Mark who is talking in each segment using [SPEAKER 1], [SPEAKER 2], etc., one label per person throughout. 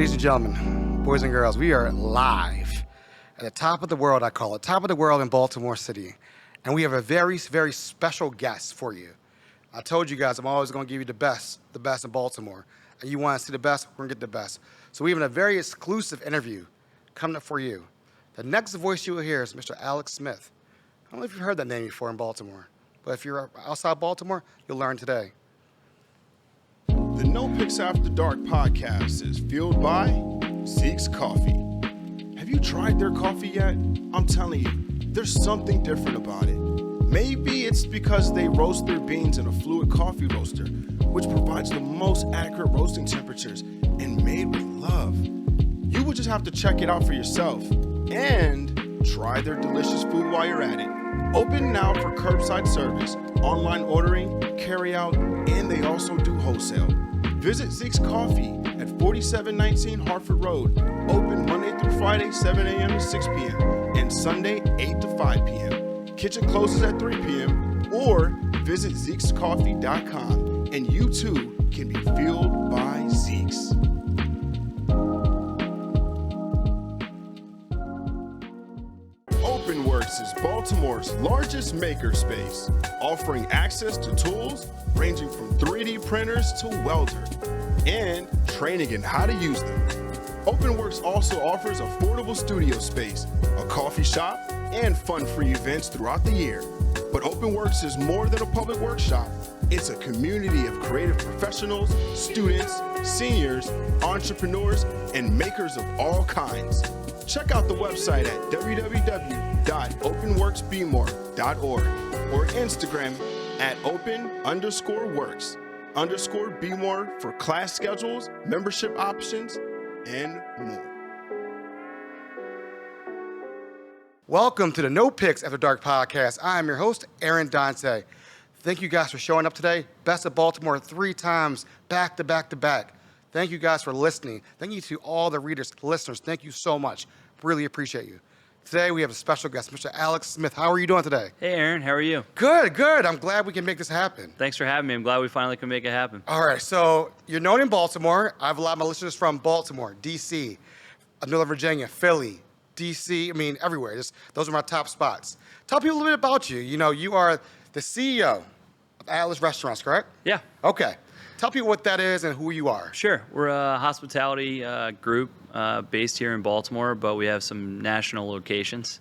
[SPEAKER 1] Ladies and gentlemen, boys and girls, we are live at the top of the world, I call it, top of the world in Baltimore City. And we have a very, very special guest for you. I told you guys I'm always going to give you the best in Baltimore. And you want to see the best, we're going to get the best. So we have a very exclusive interview coming up for you. The next voice you will hear is Mr. Alex Smith. I don't know if you've heard that name before in Baltimore, but if you're outside Baltimore, you'll learn today.
[SPEAKER 2] The NoPixAfterDark podcast is fueled by Zeke's Coffee. Have you tried their coffee yet? I'm telling you, there's something different about it. Maybe it's because they roast their beans in a fluid coffee roaster, which provides the most accurate roasting temperatures and made with love. You would just have to check it out for yourself and try their delicious food while you're at it. Open now for curbside service, online ordering, carry out, and they also do wholesale. Visit Zeke's Coffee at 4719 Hartford Road. Open Monday through Friday, 7 a.m. to 6 p.m. and Sunday, 8 to 5 p.m. Kitchen closes at 3 p.m. or visit Zeke'sCoffee.com and you too can be fueled by Zeke's. OpenWorks is Baltimore's largest makerspace, offering access to tools ranging from 3D printers to welder, and training in how to use them. OpenWorks also offers affordable studio space, a coffee shop, and fun-free events throughout the year. But OpenWorks is more than a public workshop. It's a community of creative professionals, students, seniors, entrepreneurs, and makers of all kinds. Check out the website at www.openworksbmore.org or Instagram at open_works_bmore for class schedules, membership options, and more.
[SPEAKER 1] Welcome to the No Picks After Dark podcast. I am your host, Aaron Dante. Thank you guys for showing up today. Best of Baltimore 3 times, back to back to back. Thank you guys for listening. Thank you to all the readers, listeners. Thank you so much. Really appreciate you. Today we have a special guest, Mr. Alex Smith. How are you doing today?
[SPEAKER 3] Hey, Aaron. How are you?
[SPEAKER 1] Good, good. I'm glad we can make this happen.
[SPEAKER 3] Thanks for having me. I'm glad we finally can make it happen.
[SPEAKER 1] All right, so you're known in Baltimore. I have a lot of my listeners from Baltimore, D.C., Northern Virginia, Philly, D.C., everywhere. Those are my top spots. Tell people a little bit about you. You know, you are the CEO of Atlas Restaurants, correct?
[SPEAKER 3] Yeah.
[SPEAKER 1] Okay. Tell people what that is and who you are.
[SPEAKER 3] Sure. We're a hospitality group based here in Baltimore, but we have some national locations.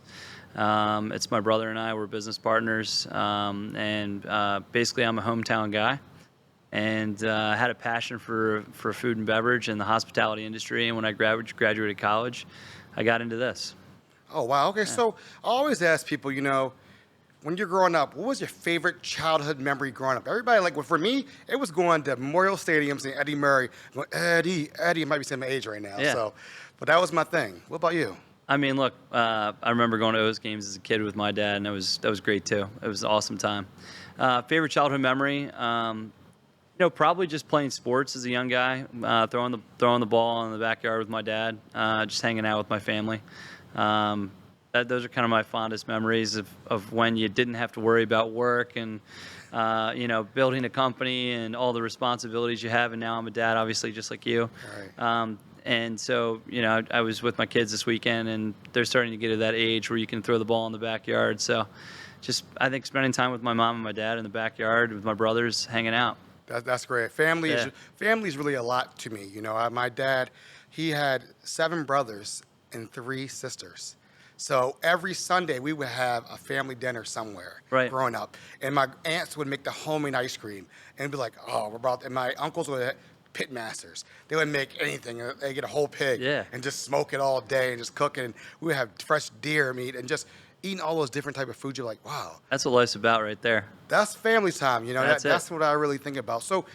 [SPEAKER 3] It's my brother and I. We're business partners, and basically I'm a hometown guy, and had a passion for food and beverage and the hospitality industry. And when I graduated college, I got into this.
[SPEAKER 1] Oh, wow. Okay, yeah. So I always ask people, when you're growing up, what was your favorite childhood memory growing up? Everybody, for me, it was going to Memorial Stadiums and Eddie Murray. Going, Eddie, it might be saying my age right now.
[SPEAKER 3] Yeah.
[SPEAKER 1] So, but that was my thing. What about you?
[SPEAKER 3] Look, I remember going to those games as a kid with my dad, and that was great too. It was an awesome time. Favorite childhood memory, probably just playing sports as a young guy, throwing the ball in the backyard with my dad, just hanging out with my family. Those are kind of my fondest memories of when you didn't have to worry about work and, building a company and all the responsibilities you have. And now I'm a dad, obviously, just like you.
[SPEAKER 1] Right.
[SPEAKER 3] And so, I was with my kids this weekend, and they're starting to get to that age where you can throw the ball in the backyard. So I think spending time with my mom and my dad in the backyard with my brothers, hanging out.
[SPEAKER 1] That's great. Family is really a lot to me. My dad, he had 7 brothers and 3 sisters. So every Sunday we would have a family dinner somewhere growing up. And my aunts would make the homemade ice cream and be like, and my uncles were pit masters. They would make anything. They get a whole pig and just smoke it all day and just cook it. And we would have fresh deer meat and just eating all those different type of foods. You're like, wow.
[SPEAKER 3] That's what life's about right there.
[SPEAKER 1] That's family time. That's what I really think about. So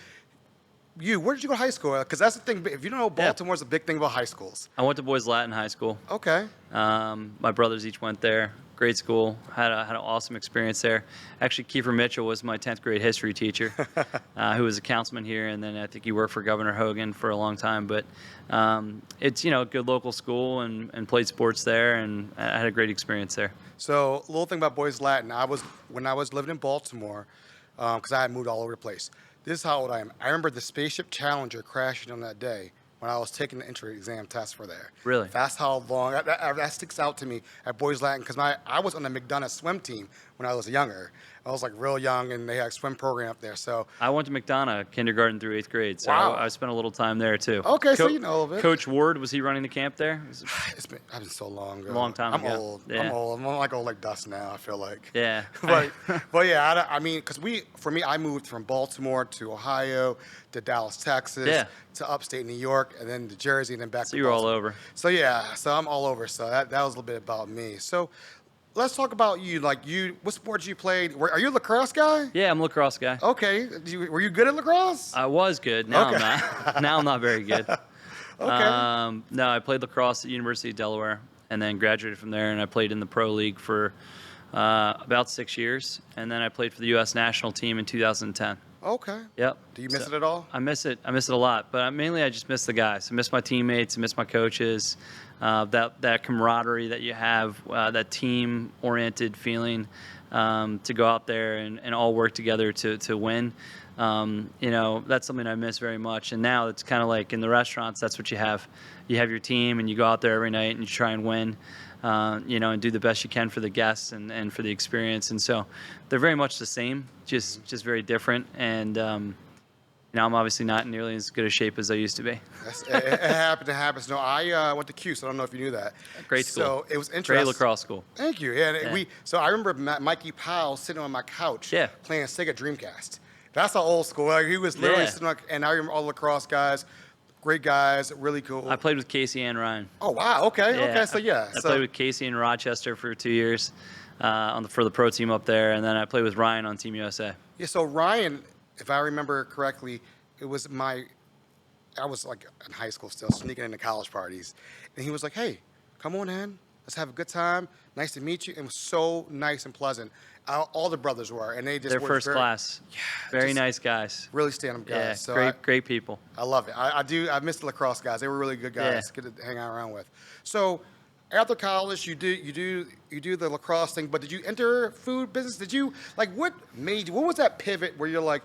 [SPEAKER 1] where did you go to high school? Because that's the thing. If you don't know, Baltimore's a big thing about high schools.
[SPEAKER 3] I went to Boys Latin High School.
[SPEAKER 1] Okay.
[SPEAKER 3] My brothers each went there. Great school. Had an awesome experience there. Actually, Kiefer Mitchell was my 10th grade history teacher, who was a councilman here, and then I think he worked for Governor Hogan for a long time. But it's a good local school, and played sports there, and I had a great experience there.
[SPEAKER 1] So a little thing about Boys Latin. When I was living in Baltimore, because I had moved all over the place. This is how old I am. I remember the Spaceship Challenger crashing on that day. when I was taking the entry exam test for there.
[SPEAKER 3] Really?
[SPEAKER 1] That's how long, that sticks out to me at Boys Latin, because I was on the McDonough swim team when I was younger. I was like real young, and they had a swim program up there. So
[SPEAKER 3] I went to McDonough, kindergarten through 8th grade, so
[SPEAKER 1] Wow.
[SPEAKER 3] I spent a little time there too.
[SPEAKER 1] Okay, so you know of it.
[SPEAKER 3] Coach Ward, was he running the camp there?
[SPEAKER 1] I've been so long ago.
[SPEAKER 3] Long time
[SPEAKER 1] I'm
[SPEAKER 3] ago.
[SPEAKER 1] old.
[SPEAKER 3] Yeah.
[SPEAKER 1] I'm old. I'm like old like dust now, I feel like.
[SPEAKER 3] Yeah.
[SPEAKER 1] But yeah, I mean, because for me, I moved from Baltimore to Ohio to Dallas, Texas,
[SPEAKER 3] Yeah.
[SPEAKER 1] to upstate New York, and then to Jersey, and then back
[SPEAKER 3] So
[SPEAKER 1] to
[SPEAKER 3] you were all
[SPEAKER 1] Baltimore.
[SPEAKER 3] over.
[SPEAKER 1] So yeah, so I'm all over. So that was a little bit about me. So let's talk about you. Like what sports you played? Are you a lacrosse guy?
[SPEAKER 3] Yeah, I'm a lacrosse guy.
[SPEAKER 1] Okay. Were you good at lacrosse?
[SPEAKER 3] I was good. Now
[SPEAKER 1] Okay.
[SPEAKER 3] I'm not. Now I'm not very good.
[SPEAKER 1] Okay.
[SPEAKER 3] No, I played lacrosse at University of Delaware, and then graduated from there, and I played in the pro league for about 6 years, and then I played for the U.S. national team in 2010.
[SPEAKER 1] Okay.
[SPEAKER 3] Yep.
[SPEAKER 1] Do you miss it at all?
[SPEAKER 3] I miss it. I miss it a lot, but mainly I just miss the guys. I miss my teammates. I miss my coaches. That camaraderie that you have, that team-oriented feeling, to go out there and all work together to win. That's something I miss very much. And now it's kind of like in the restaurants, that's what you have. You have your team, and you go out there every night and you try and win. And do the best you can for the guests and for the experience. And so they're very much the same, just very different. And, I'm obviously not in nearly as good a shape as I used to be.
[SPEAKER 1] It happens. No, I went to Q, so I don't know if you knew that.
[SPEAKER 3] Great school.
[SPEAKER 1] So it was interesting.
[SPEAKER 3] Great lacrosse school.
[SPEAKER 1] Thank you. Yeah,
[SPEAKER 3] Yeah.
[SPEAKER 1] So I remember Mikey Powell sitting on my couch
[SPEAKER 3] Yeah.
[SPEAKER 1] playing Sega Dreamcast. That's how old school. Like, he was literally
[SPEAKER 3] Yeah.
[SPEAKER 1] sitting on, and I remember all the lacrosse guys, great guys, really cool.
[SPEAKER 3] I played with Casey and Ryan.
[SPEAKER 1] Oh, wow. Okay. Okay. So, yeah.
[SPEAKER 3] I played with Casey in Rochester for 2 years for the pro team up there, and then I played with Ryan on Team USA.
[SPEAKER 1] Yeah, so Ryan, if I remember correctly, I was like in high school still, sneaking into college parties. And he was like, hey, come on in. Let's have a good time. Nice to meet you. It was so nice and pleasant. All the brothers were, and they just
[SPEAKER 3] They're
[SPEAKER 1] were
[SPEAKER 3] first class.
[SPEAKER 1] Yeah,
[SPEAKER 3] Very
[SPEAKER 1] just
[SPEAKER 3] nice guys.
[SPEAKER 1] really stand-up guys.
[SPEAKER 3] Yeah,
[SPEAKER 1] So
[SPEAKER 3] great people.
[SPEAKER 1] I love it. I miss the lacrosse guys. They were really good guys.
[SPEAKER 3] Yeah.
[SPEAKER 1] Good to hang out around with. So after college, you do the lacrosse thing, but did you enter food business? What was that pivot where you're like,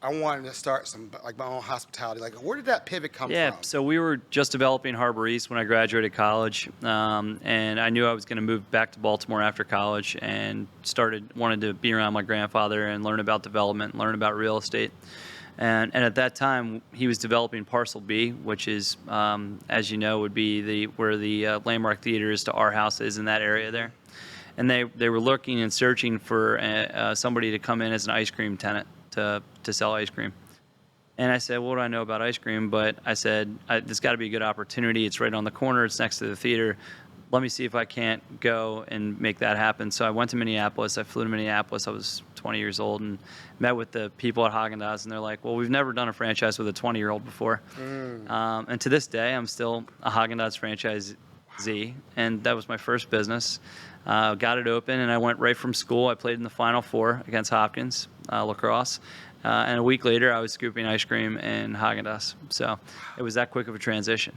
[SPEAKER 1] I wanted to start my own hospitality? Like, where did that pivot come
[SPEAKER 3] Yeah,
[SPEAKER 1] from?
[SPEAKER 3] so we were just developing Harbor East when I graduated college, and I knew I was going to move back to Baltimore after college, and wanted to be around my grandfather and learn about development, learn about real estate. And at that time, he was developing Parcel B, which is, as you know, would be where the Landmark Theater is to our house is in that area there. And they were looking and searching for somebody to come in as an ice cream tenant to sell ice cream. And I said, what do I know about ice cream? But I said, there's got to be a good opportunity. It's right on the corner. It's next to the theater. Let me see if I can't go and make that happen. So I went to Minneapolis. I flew to Minneapolis. I was 20 years old and met with the people at häagen-dazs. And they're like, well, we've never done a franchise with a 20-year-old before. And to this day, I'm still a häagen-dazs franchisee. And that was my first business. Got it open, and I went right from school. I played in the Final Four against Hopkins lacrosse. And a week later, I was scooping ice cream in häagen-dazs. So it was that quick of a transition.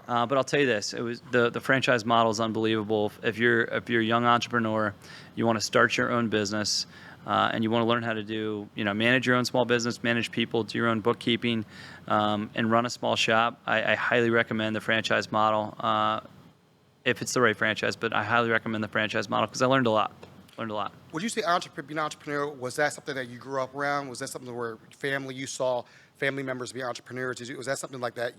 [SPEAKER 3] But I'll tell you this: it was the franchise model is unbelievable. If you're a young entrepreneur, you want to start your own business, and you want to learn how to manage your own small business, manage people, do your own bookkeeping, and run a small shop. I highly recommend the franchise model if it's the right franchise. But I highly recommend the franchise model because I learned a lot.
[SPEAKER 1] Would you say being an entrepreneur, was that something that you grew up around? Was that something where you saw family members be entrepreneurs? Was that something like that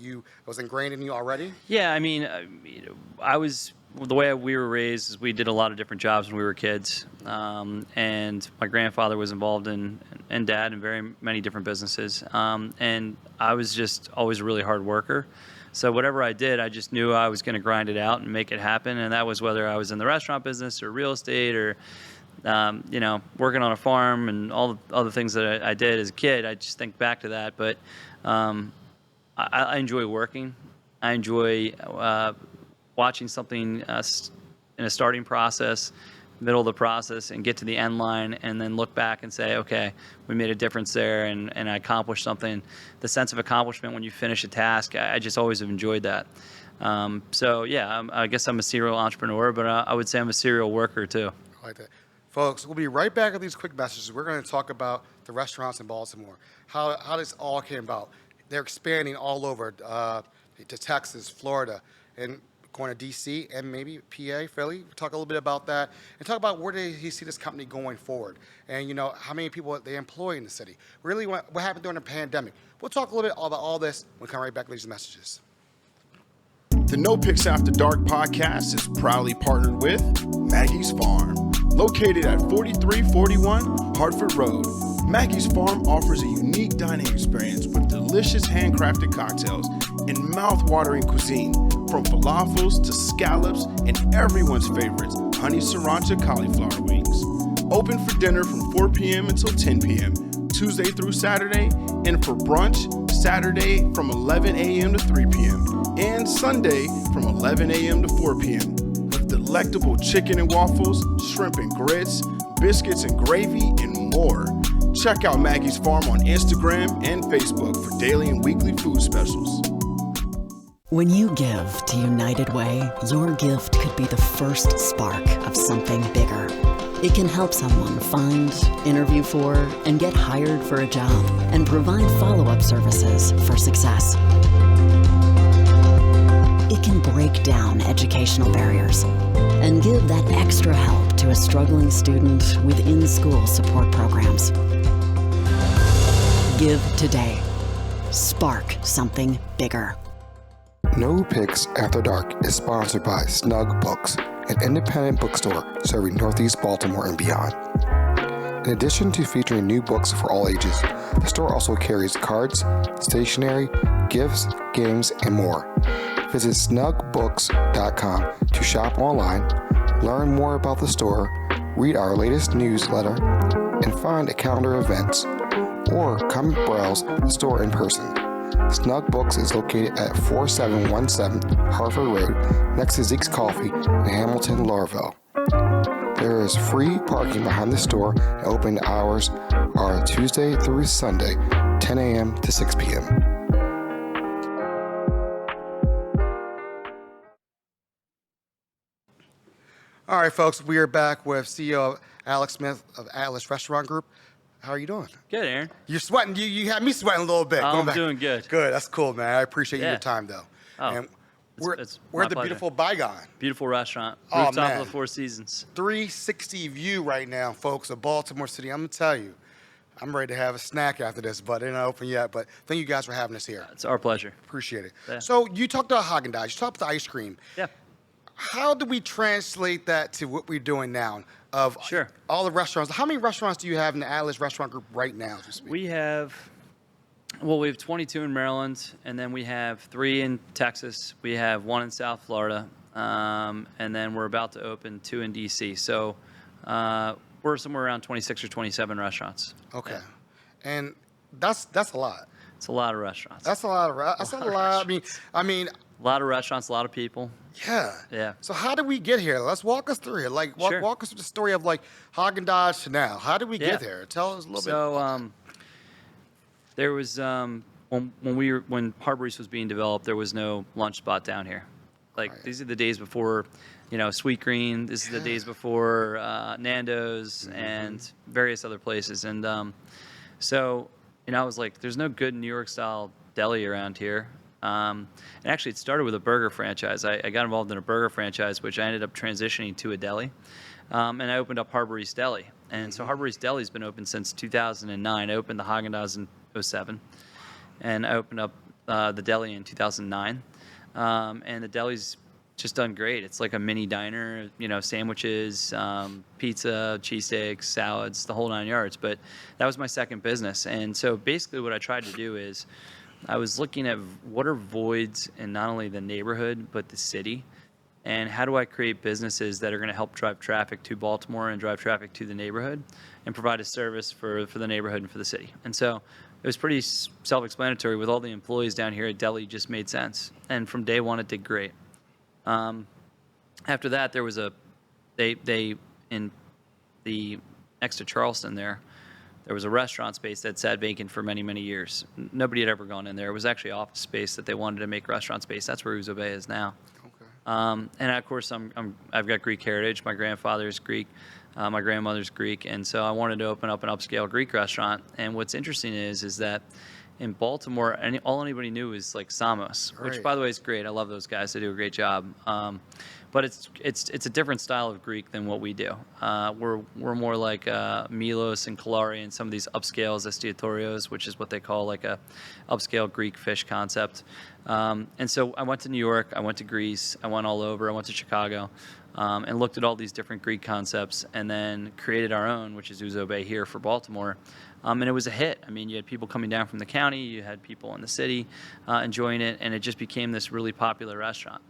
[SPEAKER 1] was ingrained in you already?
[SPEAKER 3] Yeah, I mean, the way we were raised is we did a lot of different jobs when we were kids. And my grandfather was involved and dad in very many different businesses. And I was just always a really hard worker. So whatever I did, I just knew I was going to grind it out and make it happen. And that was whether I was in the restaurant business or real estate or, working on a farm and all the other things that I did as a kid. I just think back to that. But I enjoy working. I enjoy watching something in a starting process, middle of the process, and get to the end line and then look back and say, okay, we made a difference there and I accomplished something. The sense of accomplishment when you finish a task, I just always have enjoyed that. I guess I'm a serial entrepreneur, but I would say I'm a serial worker too.
[SPEAKER 1] I like that. Folks, we'll be right back with these quick messages. We're going to talk about the restaurants in Baltimore, how this all came about. They're expanding all over. to Texas, Florida, and going to D.C. and maybe PA, Philly. Talk a little bit about that and talk about where do you see this company going forward, and how many people they employ in the city. Really, what happened during the pandemic. We'll talk a little bit about all this when we come right back with these messages.
[SPEAKER 2] The No Picks After Dark podcast is proudly partnered with Maggie's Farm. Located at 4341 Hartford Road, Maggie's Farm offers a unique dining experience with delicious handcrafted cocktails and mouth-watering cuisine, from falafels to scallops and everyone's favorites, honey sriracha cauliflower wings. Open for dinner from 4 p.m. until 10 p.m., Tuesday through Saturday, and for brunch, Saturday from 11 a.m. to 3 p.m., and Sunday from 11 a.m. to 4 p.m. with delectable chicken and waffles, shrimp and grits, biscuits and gravy, and more. Check out Maggie's Farm on Instagram and Facebook for daily and weekly food specials.
[SPEAKER 4] When you give to United Way, your gift could be the first spark of something bigger. It can help someone find, interview for, and get hired for a job, and provide follow-up services for success. It can break down educational barriers and give that extra help to a struggling student with in-school support programs. Give today. Spark something bigger.
[SPEAKER 1] No Picks After Dark is sponsored by Snug Books, an independent bookstore serving Northeast Baltimore and beyond. In addition to featuring new books for all ages, the store also carries cards, stationery, gifts, games, and more. Visit snugbooks.com to shop online, learn more about the store, read our latest newsletter, and find a calendar of events, or come browse the store in person. Snug Books is located at 4717 Hartford Road, next to Zeke's Coffee in Hamilton, Laurelville. There is free parking behind the store, and opening hours are Tuesday through Sunday, 10 a.m. to 6 p.m. All right, folks, we are back with CEO Alex Smith of Atlas Restaurant Group. How are you doing?
[SPEAKER 3] Good, Aaron.
[SPEAKER 1] You're sweating. You had me sweating a little bit.
[SPEAKER 3] Oh, I'm doing good.
[SPEAKER 1] Good. That's cool, man. I appreciate your time, though.
[SPEAKER 3] Oh,
[SPEAKER 1] and we're at the
[SPEAKER 3] pleasure.
[SPEAKER 1] beautiful Bygone.
[SPEAKER 3] Beautiful restaurant.
[SPEAKER 1] Oh,
[SPEAKER 3] Rooftop
[SPEAKER 1] man.
[SPEAKER 3] of the Four Seasons.
[SPEAKER 1] 360 view right now, folks, of Baltimore City. I'm going to tell you, I'm ready to have a snack after this, but it's not open yet. But thank you guys for having us here.
[SPEAKER 3] It's our pleasure.
[SPEAKER 1] Appreciate it.
[SPEAKER 3] Yeah.
[SPEAKER 1] So you talked about häagen-dazs. You talked about the ice cream.
[SPEAKER 3] Yeah.
[SPEAKER 1] How do we translate that to what we're doing now of
[SPEAKER 3] Sure.
[SPEAKER 1] all the restaurants? How many restaurants do you have in the Atlas Restaurant Group right now, as we speak?
[SPEAKER 3] We have 22 in Maryland, and then we have 3 in Texas. We have 1 in South Florida, and then we're about to open 2 in D.C. So we're somewhere around 26 or 27 restaurants.
[SPEAKER 1] Okay.
[SPEAKER 3] Yeah.
[SPEAKER 1] And that's a lot.
[SPEAKER 3] It's a lot of restaurants.
[SPEAKER 1] That's a lot of that's a lot. I mean,
[SPEAKER 3] a lot of restaurants, a lot of people.
[SPEAKER 1] yeah.
[SPEAKER 3] Yeah.
[SPEAKER 1] So how did we get here? Let's walk us through it. Like
[SPEAKER 3] Sure.
[SPEAKER 1] walk us through the story of like häagen-dazs to now. How did we
[SPEAKER 3] Yeah.
[SPEAKER 1] get there? Tell us a little bit.
[SPEAKER 3] So there was when Harbor East was being developed, there was no lunch spot down here. Like
[SPEAKER 1] Right.
[SPEAKER 3] these are the days before, Sweet Green. This is the days before Nando's and various other places. And so I was like, there's no good New York style deli around here. And actually, it started with a burger franchise. I got involved in a burger franchise, which I ended up transitioning to a deli. And I opened up Harbor East Deli. And so Harbor East Deli's been open since 2009. I opened the häagen-dazs in 2007. And I opened up the deli in 2009. And the deli's just done great. It's like a mini diner, sandwiches, pizza, cheesesteaks, salads, the whole 9 yards. But that was my second business. And so basically what I tried to do is I was looking at what are voids in not only the neighborhood, but the city. And how do I create businesses that are going to help drive traffic to Baltimore and drive traffic to the neighborhood and provide a service for the neighborhood and for the city? And so it was pretty self-explanatory. With all the employees down here at Deli, just made sense. And from day one, it did great. After that, there was they in the next to Charleston there was a restaurant space that sat vacant for many, many years. Nobody had ever gone in there. It was actually office space that they wanted to make restaurant space. That's where Ouzo Bay is now. Okay. And of course, I've got Greek heritage. My grandfather's Greek, my grandmother's Greek, and so I wanted to open up an upscale Greek restaurant. And what's interesting is that in Baltimore, all anybody knew was like Samos, which
[SPEAKER 1] Right.
[SPEAKER 3] by the way is great. I love those guys; they do a great job. But it's a different style of Greek than what we do. We're more like Milos and Kalari and some of these upscales, estiatorios, which is what they call like a upscale Greek fish concept. And so I went to New York, I went to Greece, I went all over, I went to Chicago, and looked at all these different Greek concepts, and then created our own, which is Ouzo Bay here for Baltimore. And it was a hit. I mean, you had people coming down from the county, you had people in the city enjoying it, and it just became this really popular restaurant.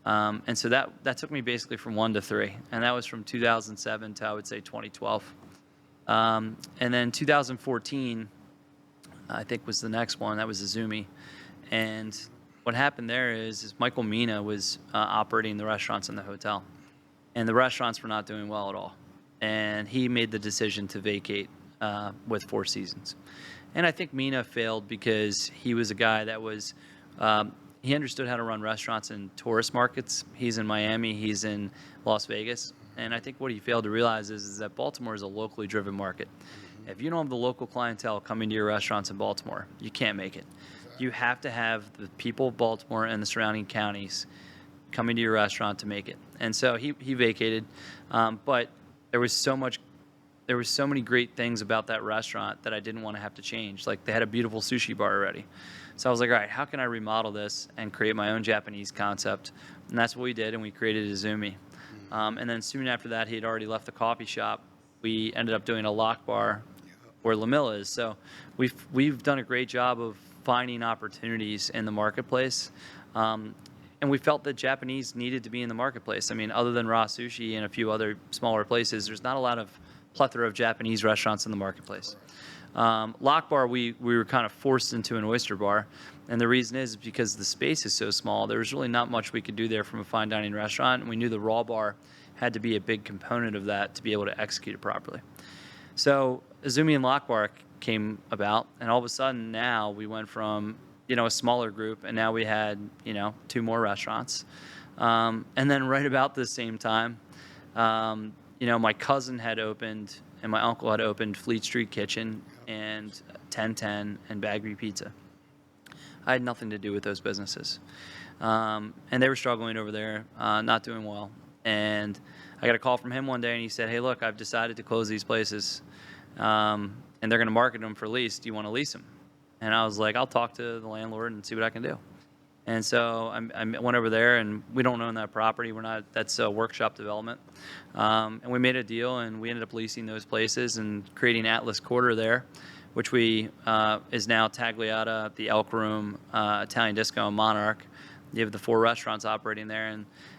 [SPEAKER 3] And so that took me basically from 1 to 3, and that was from 2007 to, I would say, 2012. And then 2014, I think, was the next one. That was Izumi. And what happened there is Michael Mina was operating the restaurants in the hotel, and the restaurants were not doing well at all. And he made the decision to vacate with Four Seasons. And I think Mina failed because he was a guy that was he understood how to run restaurants in tourist markets. He's in Miami, he's in Las Vegas. And I think what he failed to realize is that Baltimore is a locally driven market. If you don't have the local clientele coming to your restaurants in Baltimore, you can't make it. You have to have the people of Baltimore and the surrounding counties coming to your restaurant to make it. And so he vacated, but there was so many great things about that restaurant that I didn't want to have to change. Like, they had a beautiful sushi bar already. So I was like, all right, how can I remodel this and create my own Japanese concept? And that's what we did, and we created Izumi. And then soon after that, he had already left the coffee shop. We ended up doing a lock bar where LaMilla is. So we've done a great job of finding opportunities in the marketplace. And we felt that Japanese needed to be in the marketplace. I mean, other than Raw Sushi and a few other smaller places, there's not a lot of plethora of Japanese restaurants in the marketplace. Lock Bar, we were kind of forced into an oyster bar, and the reason is because the space is so small. There was really not much we could do there from a fine dining restaurant, and we knew the raw bar had to be a big component of that to be able to execute it properly. So Izumi and Lock Bar came about, and all of a sudden now we went from a smaller group, and now we had 2 more restaurants, and then right about the same time, my cousin had opened and my uncle had opened Fleet Street Kitchen and 1010 and Bagby Pizza. I had nothing to do with those businesses. And they were struggling over there, not doing well. And I got a call from him one day, and he said, hey, look, I've decided to close these places, and they're going to market them for lease. Do you want to lease them? And I was like, I'll talk to the landlord and see what I can do. And so I went over there, and we don't own that property. That's a workshop development. And we made a deal, and we ended up leasing those places and creating Atlas Quarter there, which is now Tagliata, the Elk Room, Italian Disco, and Monarch. You have the 4 restaurants operating there.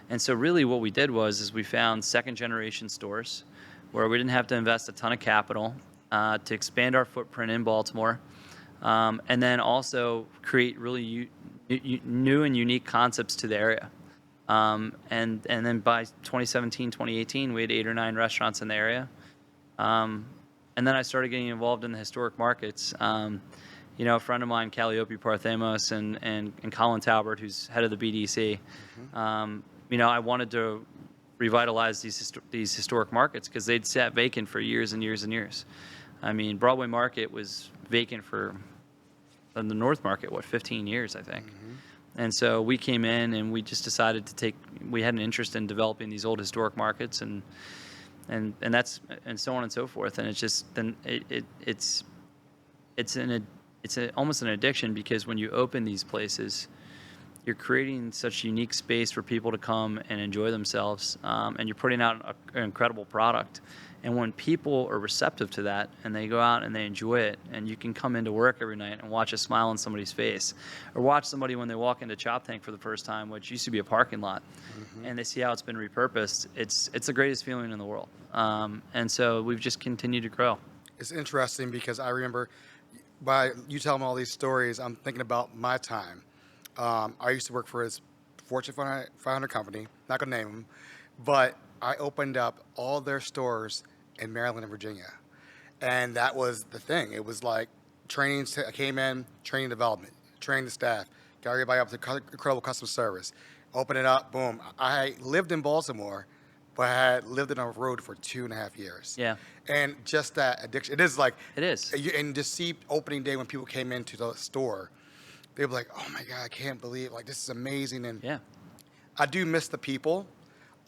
[SPEAKER 3] And so really what we did was we found second-generation stores where we didn't have to invest a ton of capital to expand our footprint in Baltimore, and then also create really new and unique concepts to the area. And then by 2017, 2018, we had 8 or 9 restaurants in the area. And then I started getting involved in the historic markets. A friend of mine, Calliope Parthemos, and Colin Talbert, who's head of the BDC, I wanted to revitalize these historic markets because they'd sat vacant for years and years and years. I mean, Broadway Market was vacant for the North Market, 15 years, I think. And so we came in, and we just decided we had an interest in developing these old historic markets, and so on and so forth. And it's just it's almost an addiction, because when you open these places, you're creating such unique space for people to come and enjoy themselves, and you're putting out an incredible product. And when people are receptive to that, and they go out and they enjoy it, and you can come into work every night and watch a smile on somebody's face, or watch somebody when they walk into Chop Tank for the first time, which used to be a parking lot, and they see how it's been repurposed, it's the greatest feeling in the world. And so we've just continued to grow.
[SPEAKER 1] It's interesting because I remember, by you telling me all these stories, I'm thinking about my time. I used to work for his Fortune 500 company, not going to name them, but I opened up all their stores in Maryland and Virginia. And that was the thing. It was like training, I came in, training development, training the staff, got everybody up to incredible customer service, open it up, boom. I lived in Baltimore, but had lived on a road for 2.5 years.
[SPEAKER 3] Yeah.
[SPEAKER 1] And just that addiction, it is like,
[SPEAKER 3] It is.
[SPEAKER 1] And to see opening day when people came into the store, they were like, oh my God, I can't believe, like, this is amazing. And
[SPEAKER 3] Yeah.
[SPEAKER 1] I do miss the people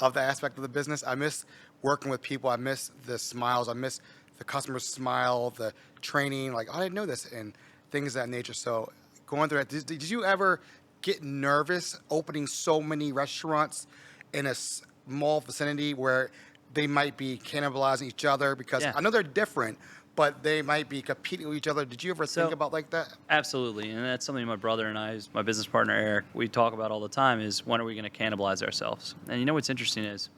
[SPEAKER 1] of the aspect of the business. I miss working with people. I miss the smiles. I miss the customer smile, the training, like, oh, I didn't know this, and things of that nature. So going through that, did you ever get nervous opening so many restaurants in a small vicinity where they might be cannibalizing each other? Because
[SPEAKER 3] Yeah.
[SPEAKER 1] I know they're different, but they might be competing with each other. Did you ever think about like that?
[SPEAKER 3] Absolutely, and that's something my brother and I, my business partner Eric, we talk about all the time is when are we going to cannibalize ourselves? And you know what's interesting is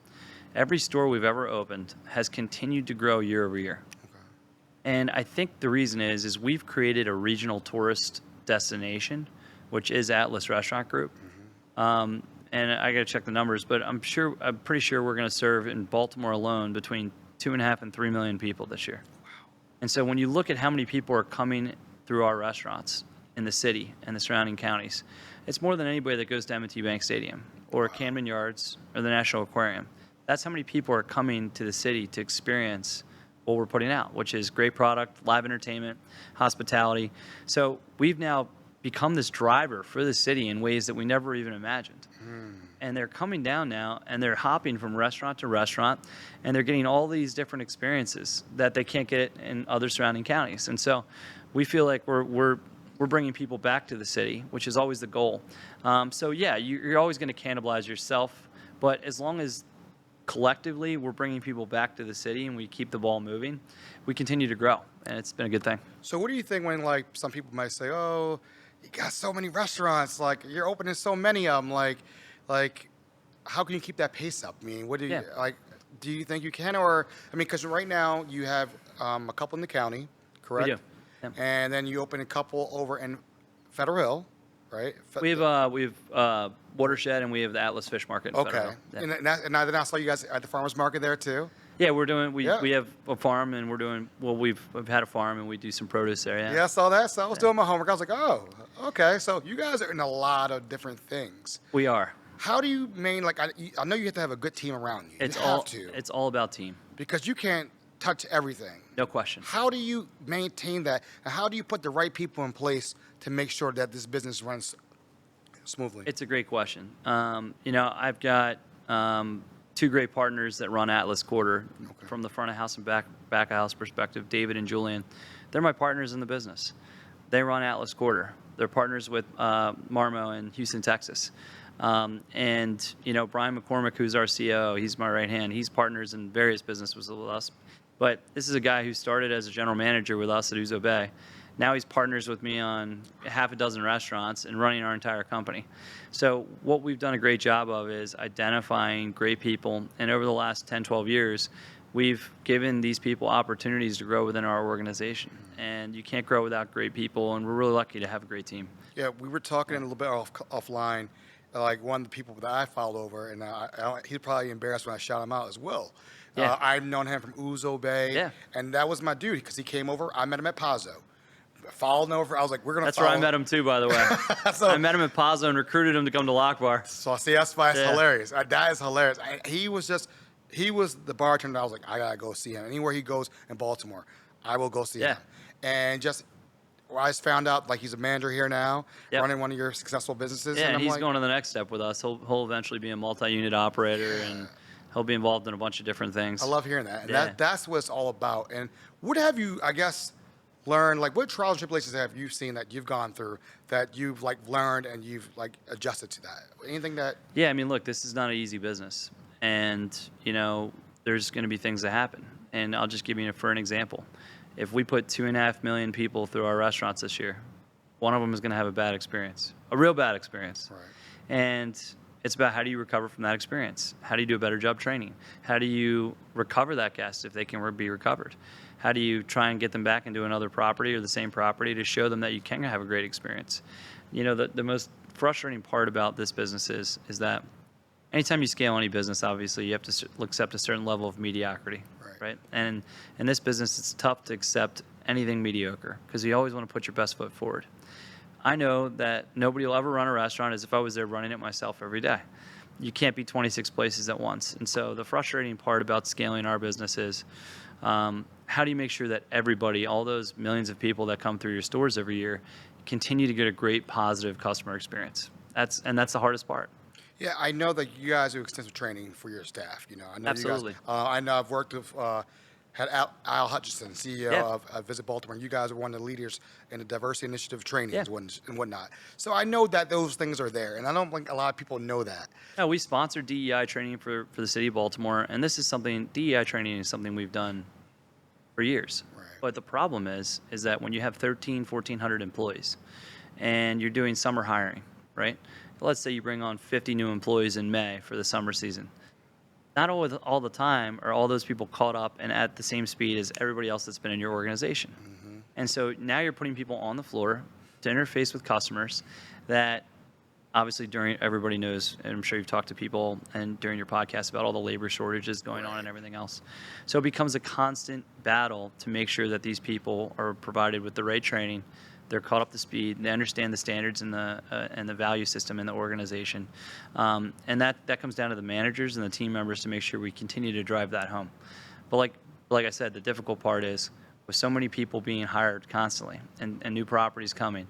[SPEAKER 3] every store we've ever opened has continued to grow year over year. Okay. And I think the reason is we've created a regional tourist destination, which is Atlas Restaurant Group. Mm-hmm. And I got to check the numbers, but I'm pretty sure we're going to serve in Baltimore alone between 2.5 and 3 million people this year. And so when you look at how many people are coming through our restaurants in the city and the surrounding counties, it's more than anybody that goes to M&T Bank Stadium or Camden Yards or the National Aquarium. That's how many people are coming to the city to experience what we're putting out, which is great product, live entertainment, hospitality. So we've now become this driver for the city in ways that we never even imagined. And they're coming down now, and they're hopping from restaurant to restaurant, and they're getting all these different experiences that they can't get in other surrounding counties. And so we feel like we're bringing people back to the city, which is always the goal. So yeah, you're always going to cannibalize yourself, but as long as collectively we're bringing people back to the city and we keep the ball moving, we continue to grow, and it's been a good thing.
[SPEAKER 1] So what do you think when, like, some people might say, oh, you got so many restaurants, like, you're opening so many of them, like how can you keep that pace up? I mean, what do you, like, do you think you can? Or, I mean, because right now you have a couple in the county, correct?
[SPEAKER 3] We do. Yeah.
[SPEAKER 1] And then you open a couple over in Federal Hill, right?
[SPEAKER 3] We have Watershed, and we have the Atlas Fish Market in
[SPEAKER 1] Okay.
[SPEAKER 3] Federal Hill. Yeah.
[SPEAKER 1] And then I saw you guys at the farmers market there too.
[SPEAKER 3] Yeah, we're doing. We have a farm, and we're doing. Well, we've had a farm, and we do some produce there. Yeah.
[SPEAKER 1] Yeah, I saw that. So I was doing my homework. I was like, oh, okay. So you guys are in a lot of different things.
[SPEAKER 3] We are.
[SPEAKER 1] How do you I know you have to have a good team around you.
[SPEAKER 3] It's all about team.
[SPEAKER 1] Because you can't touch everything.
[SPEAKER 3] No question.
[SPEAKER 1] How do you maintain that? And how do you put the right people in place to make sure that this business runs smoothly?
[SPEAKER 3] It's a great question. I've got 2 great partners that run Atlas Quarter from the front of house and back of house perspective, David and Julian. They're my partners in the business. They run Atlas Quarter. They're partners with Marmo in Houston, Texas. Brian McCormick, who's our CEO, he's my right hand. He's partners in various businesses with us. But this is a guy who started as a general manager with us at Ouzo Bay. Now he's partners with me on 6 restaurants and running our entire company. So what we've done a great job of is identifying great people. And over the last 10, 12 years, we've given these people opportunities to grow within our organization. And you can't grow without great people, and we're really lucky to have a great team.
[SPEAKER 1] Yeah, we were talking a little bit offline. Like, one of the people that I followed over, and he's probably embarrassed when I shout him out as well.
[SPEAKER 3] Yeah.
[SPEAKER 1] I've known him from Ouzo Bay.
[SPEAKER 3] Yeah.
[SPEAKER 1] And that was my dude because he came over. I met him at Pazzo. Followed him over. I was like, we're going to
[SPEAKER 3] That's where I met him too, by the way. I met him at Pazzo and recruited him to come to Lock Bar.
[SPEAKER 1] So see, that's why it's hilarious. That is hilarious. He was the bartender. I was like, I got to go see him. Anywhere he goes in Baltimore, I will go see him. And I just found out, like, he's a manager here now, running one of your successful businesses.
[SPEAKER 3] Yeah,
[SPEAKER 1] and
[SPEAKER 3] he's going to the next step with us. He'll eventually be a multi-unit operator, and he'll be involved in a bunch of different things.
[SPEAKER 1] I love hearing that. And that's what it's all about. And what have you, I guess, learned, like, what trials and tribulations have you seen that you've gone through that you've, like, learned and you've, like, adjusted to that? Anything that...
[SPEAKER 3] Yeah, I mean, look, this is not an easy business. And, there's going to be things that happen. And I'll just give you for an example. If we put 2.5 million people through our restaurants this year, one of them is going to have a bad experience, a real bad experience.
[SPEAKER 1] Right.
[SPEAKER 3] And it's about how do you recover from that experience? How do you do a better job training? How do you recover that guest if they can be recovered? How do you try and get them back into another property or the same property to show them that you can have a great experience? The most frustrating part about this business is that anytime you scale any business, obviously, you have to accept a certain level of mediocrity. Right? And in this business, it's tough to accept anything mediocre because you always want to put your best foot forward. I know that nobody will ever run a restaurant as if I was there running it myself every day. you can't be 26 places at once. And so the frustrating part about scaling our business is, how do you make sure that everybody, all those millions of people that come through your stores every year, continue to get a great, positive customer experience? That's the hardest part.
[SPEAKER 1] Yeah, I know that you guys do extensive training for your staff. I know
[SPEAKER 3] Absolutely.
[SPEAKER 1] You guys. I know I've worked with had Al Hutchinson, CEO
[SPEAKER 3] Yeah.
[SPEAKER 1] of Visit Baltimore. You guys are one of the leaders in the diversity initiative trainings
[SPEAKER 3] Yeah.
[SPEAKER 1] and whatnot. So I know that those things are there, and I don't think a lot of people know that.
[SPEAKER 3] No, we sponsor DEI training for the city of Baltimore, and this is something, DEI training is something we've done for years.
[SPEAKER 1] Right.
[SPEAKER 3] But the problem is that when you have 1,400 employees and you're doing summer hiring, right? Let's say you bring on 50 new employees in May for the summer season. Not all the time are all those people caught up and at the same speed as everybody else that's been in your organization.
[SPEAKER 1] Mm-hmm.
[SPEAKER 3] And so now you're putting people on the floor to interface with customers that obviously everybody knows, and I'm sure you've talked to people and during your podcast about all the labor shortages going on and everything else. So it becomes a constant battle to make sure that these people are provided with the right training, they're caught up to speed, they understand the standards and the value system in the organization. And that comes down to the managers and the team members to make sure we continue to drive that home. But like I said, the difficult part is with so many people being hired constantly and new properties coming,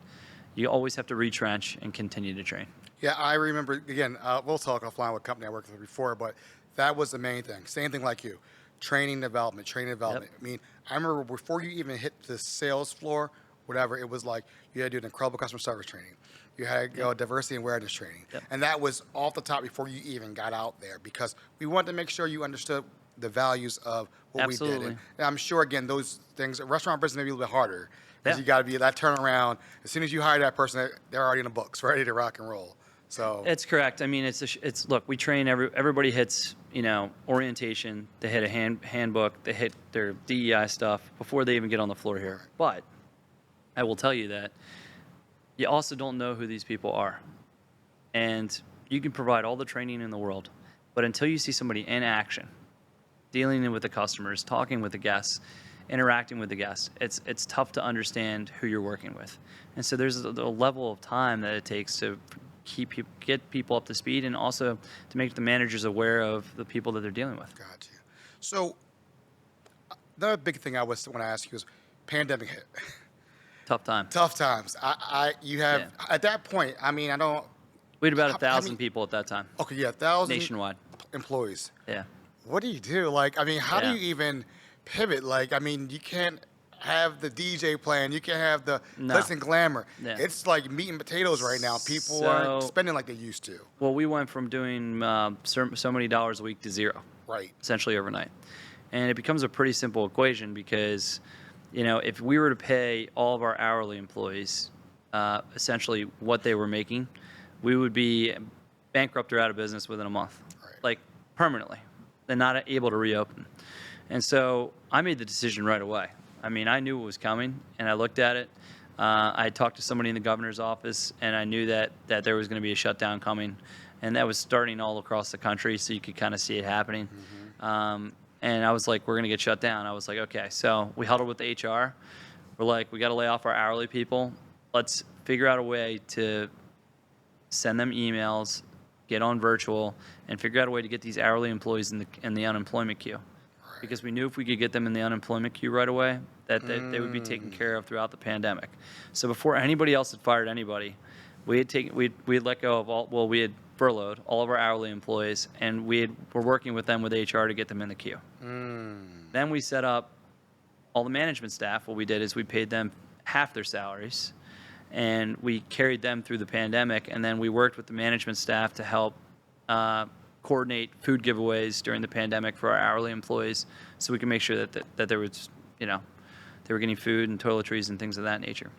[SPEAKER 3] you always have to retrench and continue to train.
[SPEAKER 1] Yeah, I remember, again, we'll talk offline with a company I worked with before, but that was the main thing. Same thing like you, training development.
[SPEAKER 3] Yep.
[SPEAKER 1] I mean, I remember before you even hit the sales floor, whatever, it was like you had to do an incredible customer service training. You had to go diversity and awareness training.
[SPEAKER 3] Yep.
[SPEAKER 1] And that was off the top before you even got out there because we wanted to make sure you understood the values of what we did.
[SPEAKER 3] Absolutely.
[SPEAKER 1] And I'm sure, again, those things, restaurant business may be a little bit harder because
[SPEAKER 3] Yeah.
[SPEAKER 1] you got to be that turnaround. As soon as you hire that person, they're already in the books, ready to rock and roll. So
[SPEAKER 3] It's correct. I mean, it's look, we train everybody hits, orientation, they hit a handbook, they hit their DEI stuff before they even get on the floor here. But I will tell you that you also don't know who these people are. And you can provide all the training in the world, but until you see somebody in action, dealing with the customers, talking with the guests, interacting with the guests, it's tough to understand who you're working with. And so there's a level of time that it takes to get people up to speed and also to make the managers aware of the people that they're dealing with.
[SPEAKER 1] got you. So the big thing I want to ask you is pandemic hit.
[SPEAKER 3] Tough time.
[SPEAKER 1] Tough times. You have, at that point, I mean, I don't.
[SPEAKER 3] We had about
[SPEAKER 1] How
[SPEAKER 3] 1,000
[SPEAKER 1] many-
[SPEAKER 3] people at that time,
[SPEAKER 1] Okay, yeah, 1,000
[SPEAKER 3] nationwide.
[SPEAKER 1] employees.
[SPEAKER 3] Yeah.
[SPEAKER 1] What do you do? Like, I mean, how
[SPEAKER 3] Yeah.
[SPEAKER 1] do you even pivot? Like, I mean, you can't have the DJ playing. You can't have the
[SPEAKER 3] No.
[SPEAKER 1] glitz and glamour.
[SPEAKER 3] Yeah.
[SPEAKER 1] It's like meat and potatoes right now. People
[SPEAKER 3] So-
[SPEAKER 1] aren't spending like they used to.
[SPEAKER 3] Well, we went from doing so many dollars a week to zero,
[SPEAKER 1] Right.
[SPEAKER 3] essentially overnight. And it becomes a pretty simple equation because, if we were to pay all of our hourly employees essentially what they were making, we would be bankrupt or out of business within a month,
[SPEAKER 1] Right.
[SPEAKER 3] like permanently. They're not able to reopen. And so I made the decision right away. I mean, I knew it was coming, and I looked at it. I had talked to somebody in the governor's office, and I knew that there was going to be a shutdown coming, and that was starting all across the country, so you could kind of see it happening. And I was like, we're going to get shut down. I was like, okay. So we huddled with the HR. We're like, we got to lay off our hourly people. Let's figure out a way to send them emails, get on virtual, and figure out a way to get these hourly employees in the unemployment queue. Because we knew if we could get them in the unemployment queue right away, that they would be taken care of throughout the pandemic. So before anybody else had fired anybody, we had let go of we had furloughed all of our hourly employees, and were working with them with HR to get them in the queue. Then we set up all the management staff. What we did is we paid them half their salaries, and we carried them through the pandemic, and then we worked with the management staff to help coordinate food giveaways during the pandemic for our hourly employees, so we can make sure that there was, they were getting food and toiletries and things of that nature.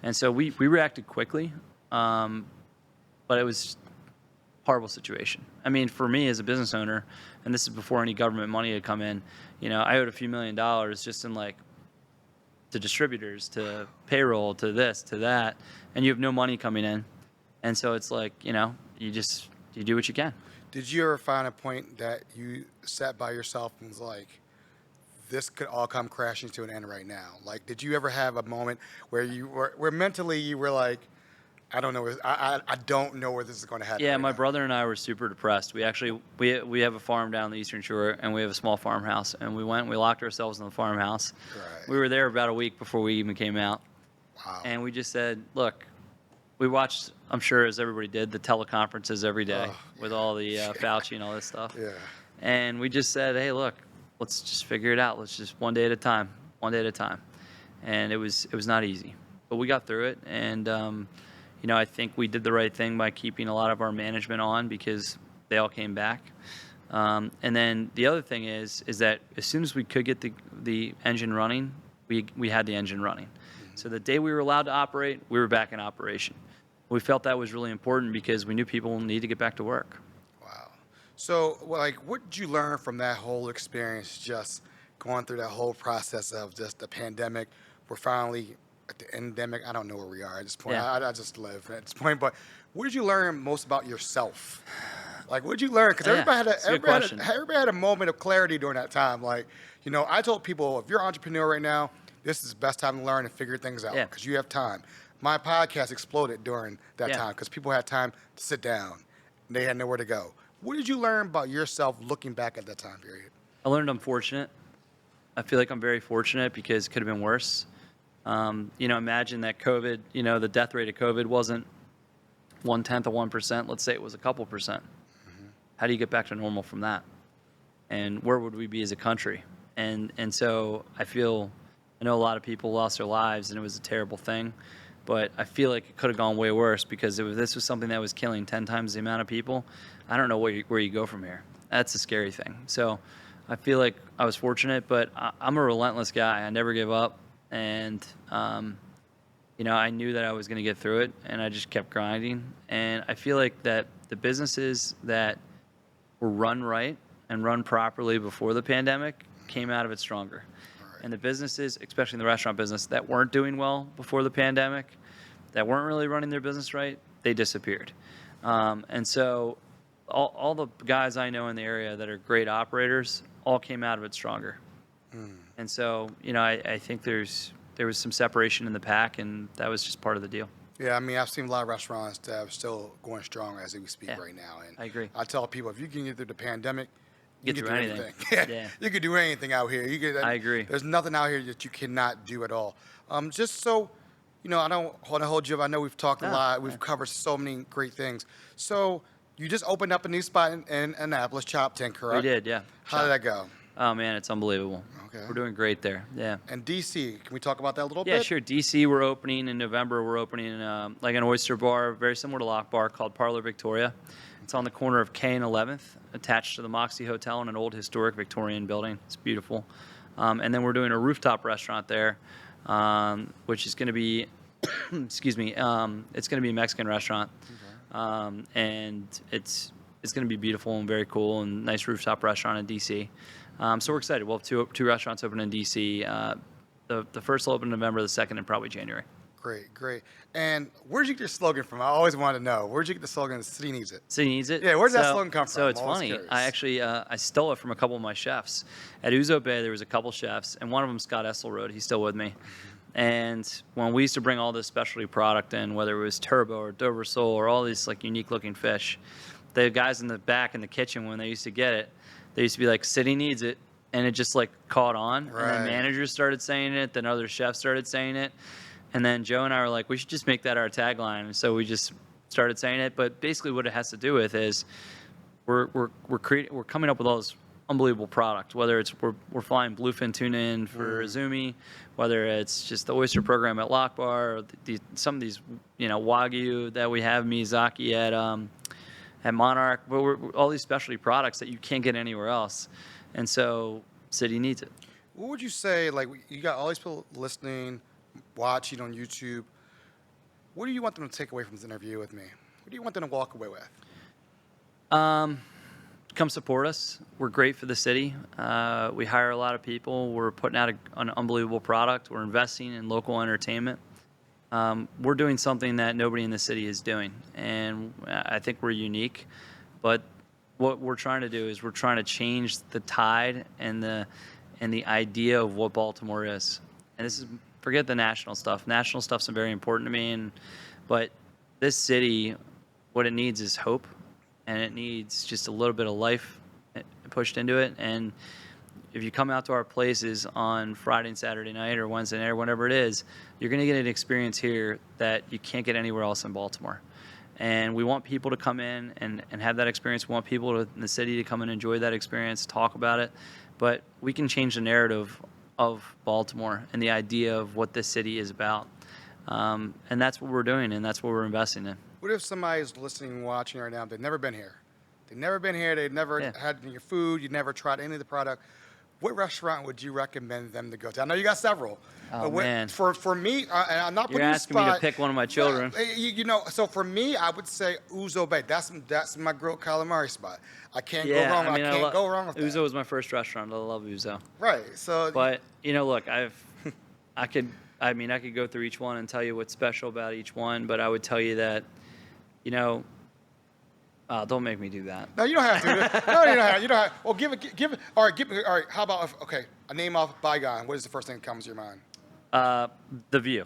[SPEAKER 3] And so we reacted quickly, but it was a horrible situation. I mean, for me as a business owner, and this is before any government money had come in, I owed a few $1 million just in to distributors, to payroll, to this, to that, and you have no money coming in. And so it's like, you do what you can.
[SPEAKER 1] Did you ever find a point that you sat by yourself and was like, this could all come crashing to an end right now? Like, did you ever have a moment where where mentally you were like, I don't know. I don't know where this is going to happen.
[SPEAKER 3] Yeah,
[SPEAKER 1] right
[SPEAKER 3] my
[SPEAKER 1] now.
[SPEAKER 3] brother and I were super depressed. We actually we have a farm down the Eastern Shore, and we have a small farmhouse. And we went and we locked ourselves in the farmhouse.
[SPEAKER 1] Right.
[SPEAKER 3] We were there about a week before we even came out.
[SPEAKER 1] Wow.
[SPEAKER 3] And we just said, look, we watched, I'm sure as everybody did, the teleconferences every day with all the Fauci and all this stuff.
[SPEAKER 1] Yeah.
[SPEAKER 3] And we just said, hey, look, let's just figure it out. Let's just one day at a time. And it was not easy, but we got through it. And I think we did the right thing by keeping a lot of our management on because they all came back. And then the other thing is that as soon as we could get the engine running, we had the engine running. So the day we were allowed to operate, we were back in operation. We felt that was really important because we knew people need to get back to work.
[SPEAKER 1] Wow. So, what did you learn from that whole experience, just going through that whole process of just the pandemic? We're finally at the endemic. I don't know where we are at this point.
[SPEAKER 3] Yeah.
[SPEAKER 1] I just live at this point. But what did you learn most about yourself? What did you learn? Because everybody had a moment of clarity during that time. I told people, if you're an entrepreneur right now, this is the best time to learn and figure things out because you have time. My podcast exploded during that time because people had time to sit down. They had nowhere to go. What did you learn about yourself looking back at that time period?
[SPEAKER 3] I learned I'm fortunate. I feel like I'm very fortunate because it could have been worse. Imagine that COVID, the death rate of COVID wasn't 0.1% of 1%. Let's say it was a couple percent. Mm-hmm. How do you get back to normal from that? And where would we be as a country? And so I know a lot of people lost their lives and it was a terrible thing, but I feel like it could have gone way worse because this was something that was killing 10 times the amount of people. I don't know where you go from here. That's the scary thing. So I feel like I was fortunate, but I'm a relentless guy. I never give up. And, I knew that I was going to get through it and I just kept grinding. And I feel like that the businesses that were run right and run properly before the pandemic came out of it stronger. And the businesses, especially in the restaurant business, that weren't doing well before the pandemic, that weren't really running their business right, they disappeared. And so all the guys I know in the area that are great operators all came out of it stronger. And so, I think there was some separation in the pack, and that was just part of the deal.
[SPEAKER 1] Yeah, I've seen a lot of restaurants that are still going strong as we speak right now. And
[SPEAKER 3] I agree.
[SPEAKER 1] I tell people, if you can get through the pandemic, you can
[SPEAKER 3] Get
[SPEAKER 1] do
[SPEAKER 3] through
[SPEAKER 1] anything.
[SPEAKER 3] Yeah.
[SPEAKER 1] You can do anything out here. I
[SPEAKER 3] agree.
[SPEAKER 1] There's nothing out here that you cannot do at all. Just so, I don't want to hold you up. I know we've talked a lot. We've covered so many great things. So you just opened up a new spot in Annapolis, Chop 10, correct?
[SPEAKER 3] We did, yeah.
[SPEAKER 1] How did that go?
[SPEAKER 3] Oh, man, it's unbelievable.
[SPEAKER 1] Okay.
[SPEAKER 3] We're doing great there, yeah.
[SPEAKER 1] And DC, can we talk about that a little bit?
[SPEAKER 3] Yeah, sure. DC, we're opening in November. We're opening an oyster bar, very similar to Lock Bar, called Parlor Victoria. It's on the corner of K and 11th, attached to the Moxie Hotel in an old historic Victorian building. It's beautiful. And then we're doing a rooftop restaurant there, which is going to be, it's going to be a Mexican restaurant. Okay. And it's going to be beautiful and very cool and nice rooftop restaurant in DC. So we're excited. We'll have two restaurants open in DC. The first will open in November, the second in probably January.
[SPEAKER 1] Great. And where'd you get your slogan from? I always wanted to know. Where'd you get the slogan, "The City Needs It"?
[SPEAKER 3] City Needs It?
[SPEAKER 1] Yeah, where'd that slogan come from?
[SPEAKER 3] So it's
[SPEAKER 1] I'm always
[SPEAKER 3] funny.
[SPEAKER 1] curious.
[SPEAKER 3] I actually I stole it from a couple of my chefs. At Ouzo Bay, there was a couple chefs, and one of them, Scott Esselrode, he's still with me. And when we used to bring all this specialty product in, whether it was turbo or Dover sole or all these unique looking fish, the guys in the back in the kitchen, when they used to get it, they used to be like, "City needs it." And it just caught on.
[SPEAKER 1] Right.
[SPEAKER 3] And then managers started saying it, then other chefs started saying it. And then Joe and I were like, we should just make that our tagline. And so we just started saying it. But basically what it has to do with is we're coming up with all this unbelievable product, whether it's we're flying bluefin tuna in for Izumi, whether it's just the oyster program at Lock Bar, or some of these Wagyu that we have, Miyazaki at Monarch, but all these specialty products that you can't get anywhere else. And so City needs it.
[SPEAKER 1] What would you say, you got all these people listening, watching on YouTube, what do you want them to take away from this interview with me? What do you want them to walk away with?
[SPEAKER 3] Come support us. We're great for the city. We hire a lot of people. We're putting out an unbelievable product. We're investing in local entertainment. We're doing something that nobody in the city is doing, and I think we're unique. But what we're trying to do is we're trying to change the tide and the idea of what Baltimore is. And this is, forget the national stuff. National stuff's very important to me, but this city, what it needs is hope, and it needs just a little bit of life pushed into it. And if you come out to our places on Friday and Saturday night or Wednesday night or whenever it is, you're going to get an experience here that you can't get anywhere else in Baltimore. And we want people to come in and have that experience. We want people in the city to come and enjoy that experience, talk about it. But we can change the narrative of Baltimore and the idea of what this city is about. And that's what we're doing, and that's what we're investing in.
[SPEAKER 1] What if somebody's listening and watching right now, they've never been here? They've never been here, they've never had any of your food, you've never tried any of the product. What restaurant would you recommend them to go to? I know you got several.
[SPEAKER 3] Oh, man.
[SPEAKER 1] For me, and I'm not putting
[SPEAKER 3] You're
[SPEAKER 1] you
[SPEAKER 3] asking me to pick one of my children.
[SPEAKER 1] So for me, I would say Ouzo Bay. That's my grilled calamari spot. I can't go wrong.
[SPEAKER 3] I mean,
[SPEAKER 1] I can't go wrong with that.
[SPEAKER 3] Ouzo was my first restaurant. I love Ouzo.
[SPEAKER 1] Right. So.
[SPEAKER 3] But look, I could go through each one and tell you what's special about each one. But I would tell you that, don't make me do that.
[SPEAKER 1] No, you don't have to. No, you don't have. You don't have. Well, give it. All right. How about a name off bygone? What is the first thing that comes to your mind?
[SPEAKER 3] The view.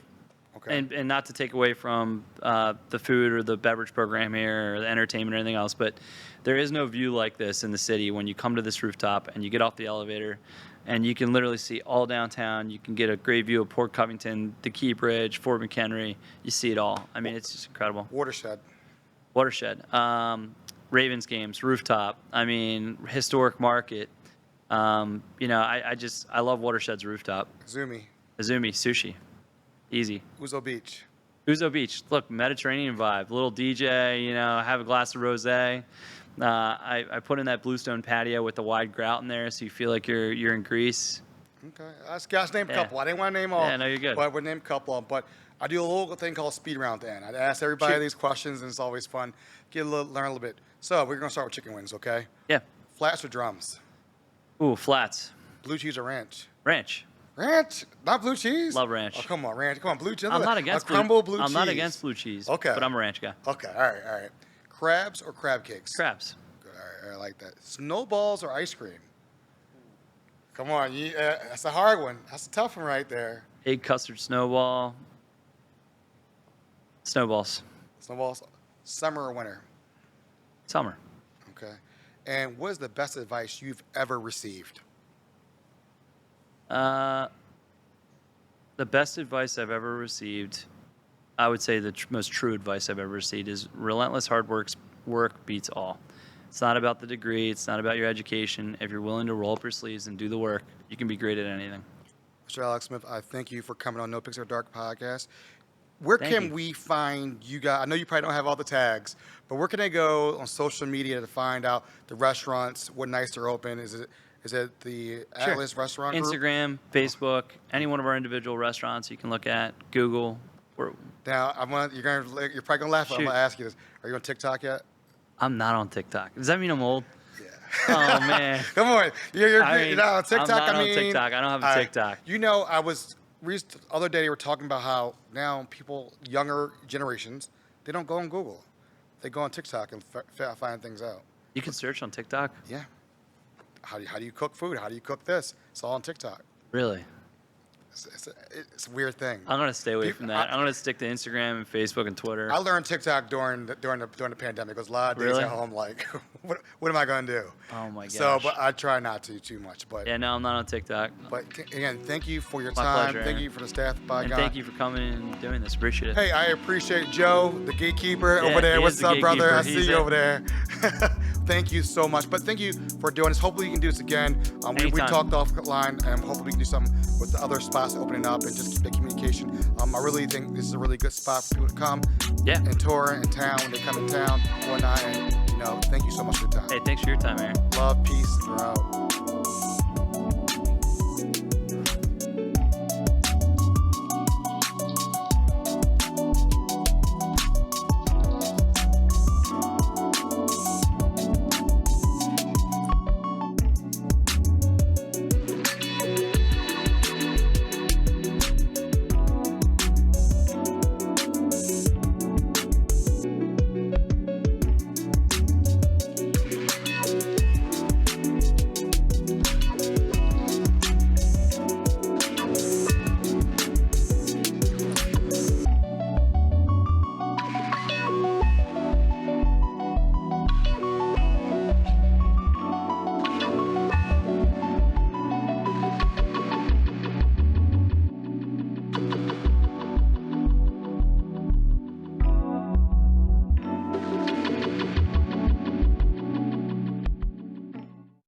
[SPEAKER 1] Okay.
[SPEAKER 3] And not to take away from the food or the beverage program here or the entertainment or anything else, but there is no view like this in the city when you come to this rooftop and you get off the elevator and you can literally see all downtown. You can get a great view of Port Covington, the Key Bridge, Fort McHenry. You see it all. I mean, it's just incredible.
[SPEAKER 1] Watershed.
[SPEAKER 3] Ravens games, rooftop. I mean, historic market. I love Watershed's rooftop.
[SPEAKER 1] Azumi,
[SPEAKER 3] sushi. Easy.
[SPEAKER 1] Ouzo Beach.
[SPEAKER 3] Look, Mediterranean vibe. Little DJ, have a glass of rosé. I put in that bluestone patio with the wide grout in there, so you feel like you're in Greece.
[SPEAKER 1] Okay, I just named a couple. I didn't want to name all.
[SPEAKER 3] Yeah, no, you're good.
[SPEAKER 1] But we'll name a couple. But I do a little thing called speed round at the end. I ask everybody these questions, and it's always fun. Learn a little bit. So we're gonna start with chicken wings, okay?
[SPEAKER 3] Yeah.
[SPEAKER 1] Flats or drums?
[SPEAKER 3] Ooh, flats.
[SPEAKER 1] Blue cheese or ranch?
[SPEAKER 3] Ranch.
[SPEAKER 1] Ranch, not blue cheese.
[SPEAKER 3] Love ranch.
[SPEAKER 1] Oh, come on, ranch. Come on, blue cheese.
[SPEAKER 3] I'm not against
[SPEAKER 1] crumble blue cheese.
[SPEAKER 3] I'm not against blue cheese.
[SPEAKER 1] Okay.
[SPEAKER 3] But I'm a ranch guy.
[SPEAKER 1] Okay, all right. Crabs or crab cakes?
[SPEAKER 3] Crabs.
[SPEAKER 1] Good, all right, I like that. Snowballs or ice cream? Come on, that's a hard one. That's a tough one right there.
[SPEAKER 3] Egg custard snowball. Snowballs.
[SPEAKER 1] Snowballs. Summer or winter?
[SPEAKER 3] Summer.
[SPEAKER 1] Okay. And what is the best advice you've ever received?
[SPEAKER 3] The best advice I've ever received, I would say the most true advice I've ever received is relentless hard work beats all. It's not about the degree. It's not about your education. If you're willing to roll up your sleeves and do the work, you can be great at anything.
[SPEAKER 1] Mr. Alex Smith, I thank you for coming on No Pixar Dark Podcast. Where can we find you guys? I know you probably don't have all the tags, but where can they go on social media to find out the restaurants, what nights they're open? Is it the Atlas Restaurant Group?
[SPEAKER 3] Instagram, Facebook, any one of our individual restaurants you can look at, Google.
[SPEAKER 1] Now, you're probably gonna laugh. But I'm gonna ask you this: are you on TikTok yet?
[SPEAKER 3] I'm not on TikTok. Does that mean I'm old?
[SPEAKER 1] Yeah.
[SPEAKER 3] Oh man.
[SPEAKER 1] Come on, you're not on TikTok.
[SPEAKER 3] I'm not on TikTok. I don't have a TikTok.
[SPEAKER 1] I was the other day. They were talking about how now younger generations, they don't go on Google. They go on TikTok and find things out.
[SPEAKER 3] You can search on TikTok?
[SPEAKER 1] Yeah. How do you cook food? How do you cook this? It's all on TikTok.
[SPEAKER 3] Really?
[SPEAKER 1] It's a weird thing.
[SPEAKER 3] I'm gonna stay away from that. I'm gonna stick to Instagram and Facebook and Twitter.
[SPEAKER 1] I learned TikTok during the pandemic. It was a lot of days at home. Like, what am I gonna do?
[SPEAKER 3] Oh my gosh.
[SPEAKER 1] So, but I try not to too much. But
[SPEAKER 3] yeah, no, I'm not on TikTok.
[SPEAKER 1] But again, thank you for your
[SPEAKER 3] My
[SPEAKER 1] time.
[SPEAKER 3] pleasure,
[SPEAKER 1] Thank
[SPEAKER 3] Aaron.
[SPEAKER 1] you for the staff.
[SPEAKER 3] And thank you for coming and doing this. Appreciate it.
[SPEAKER 1] Hey, I appreciate Joe, the gatekeeper over there. What's up, brother? I see you over there. Thank you so much. But thank you for doing this. Hopefully, you can do this again. We talked offline, and hopefully, we can do something with the other spots opening up and just keep the communication. I really think this is a really good spot for people to come and tour in town when they come in town and whatnot. And, thank you so much for your time.
[SPEAKER 3] Hey, thanks for your time, Aaron.
[SPEAKER 1] Love, peace, we're out.